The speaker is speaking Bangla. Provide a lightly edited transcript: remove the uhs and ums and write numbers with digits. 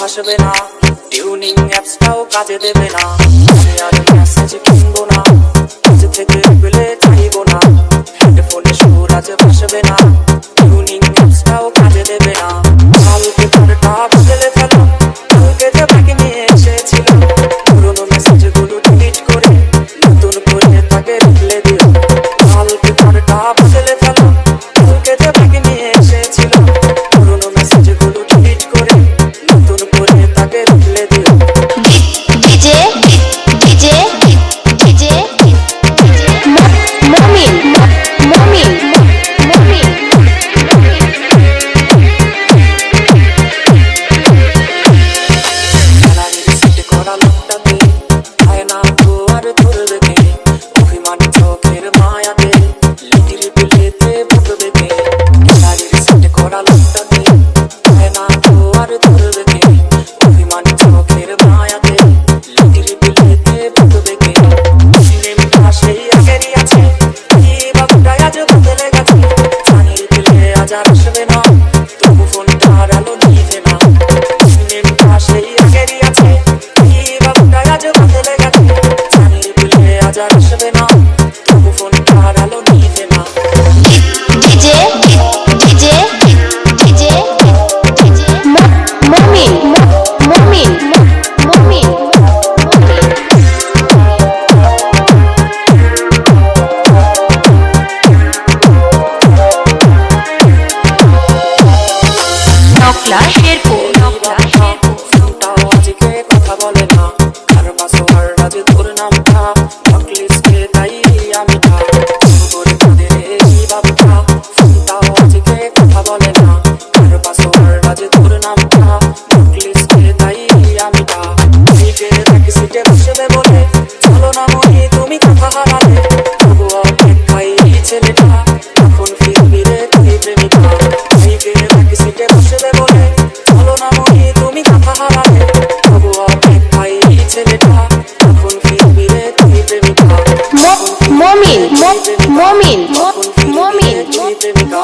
ভাসবে না, টিউনিং অ্যাপসটাও কাজে দেবে না। আর মেসেজ কিনবো না, আজ থেকে পেলে চাইবো না। হেডফোনে সুর আজ ভাসবে না, টিউনিং অ্যাপসটাও কাজে দেবে না। কালকে তারটা বদলে ফেলো, কালকে যে ব্যাগে নিয়ে এসেছিলাম, পুরোনো মেসেজগুলো ডিলিট করে নতুন করে তাকে রিপ্লে দিও। কালকে তারটা বদলে ফেলো, কালকে যে ব্যাগে নিয়ে এসেছিলাম, পুরোনো মেসেজগুলো ডিলিট করে নতুন করে তাকে রিপ্লে দিও। ডিজে ডিজে ডিজে মমিন মমিন মমিন গ্যালারির সেট করা লোকটাকে পায় না তো আর ধরবে কে? অভিমানী চোখের মায়াতে লিটিল বিলেতে ভুগবে কে? গ্যালারির সেট করা লোকটাকে পায় না তো আর ধরবে কে? অভিমানী চোখের মায়াতে লিটিল বিলেতে ভুগবে কে? সিনেমা সেই আগেরই আছে, কি বাবুটা আজ বদলে গেছে। পানির দিলে আজ আর আসবে না, তবু ফোনটার আলো নিভে না। সিনেমা সেই আগেরই আছে, কি বাবুটা আজ বদলে গেছে। পানির দিলে আজ আর আসবে না, তবু ফোনটার আলো নিভে না। ডিজে ডিজে ডিজে মমিন মমিন মমিন নকলা শেরপুর ফোনটাও আজকে কথা বলে না, আর পাসওয়ার্ড আজ তোর নামটা ব্লকলিস্টে, তাই আমি করে কাঁদে রে এই বাবুটা। ফোনটাও আজকে কথা বলে না, আর পাসওয়ার্ড আজ তোর নামটা ব্লকলিস্টে, তাই আমি ভাইকে ট্যাক্সিতে বসবে বলে চলো না মনি তুমি কথা হারালে। তবু অপেক্ষায় এই ছেলেটা, এখন ফিরবি রে তুই প্রেমিকা। ভাইকে ট্যাক্সিতে বসবে বলে চলো না মনি তুমি কথা হারালে। তবু অপেক্ষায় এই ছেলেটা, এখন ফিরবি রে তুই প্রেমিকা। মমিন মমিন এখন ফিরবি রে তুই প্রেমিকা।